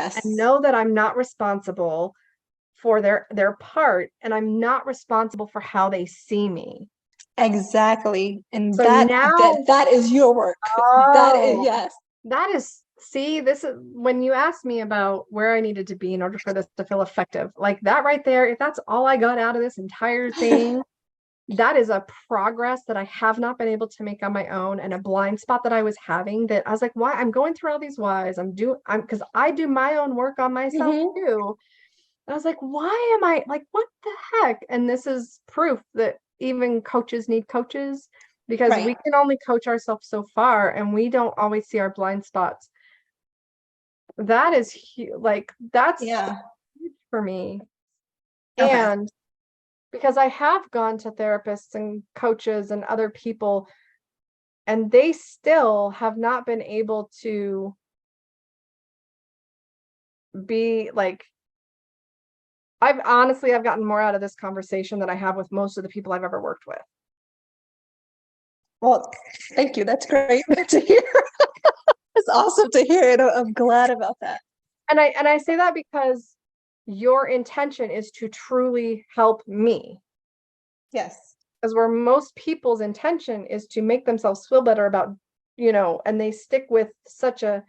and know that I'm not responsible for their part, and I'm not responsible for how they see me. Exactly. And So that now, that is your work. That is, oh, yes. that is, see, this is when you asked me about where I needed to be in order for this to feel effective, like that right there, if that's all I got out of this entire thing, that is a progress that I have not been able to make on my own, and a blind spot that I was having, that I was like, why? I'm going through all these whys. Because I do my own work on myself too. And I was like, why am I like, what the heck? And this is proof that even coaches need coaches, because we can only coach ourselves so far, and we don't always see our blind spots. That is like, that's huge for me. And because I have gone to therapists and coaches and other people, and they still have not been able to be like, I've gotten more out of this conversation than I have with most of the people I've ever worked with. Well, thank you. That's great to hear. It's awesome to hear it. I'm glad about that. And I say that because your intention is to truly help me. Yes. Because where most people's intention is to make themselves feel better about, and they stick with such a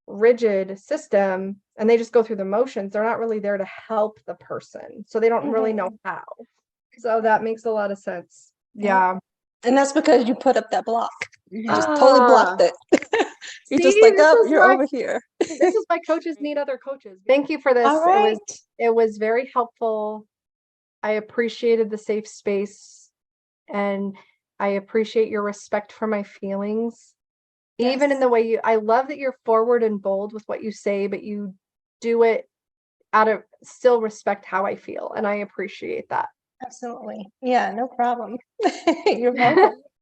rigid system, and they just go through the motions. They're not really there to help the person. So they don't really know how. So that makes a lot of sense. Yeah. And that's because you put up that block. You just totally blocked it. You're just like, oh, you're over here. This is why coaches need other coaches. Thank you for this. All right. It was very helpful. I appreciated the safe space, and I appreciate your respect for my feelings. Yes. Even in the way I love that you're forward and bold with what you say, but you do it out of still respect how I feel. And I appreciate that. Absolutely. Yeah, no problem. You're welcome.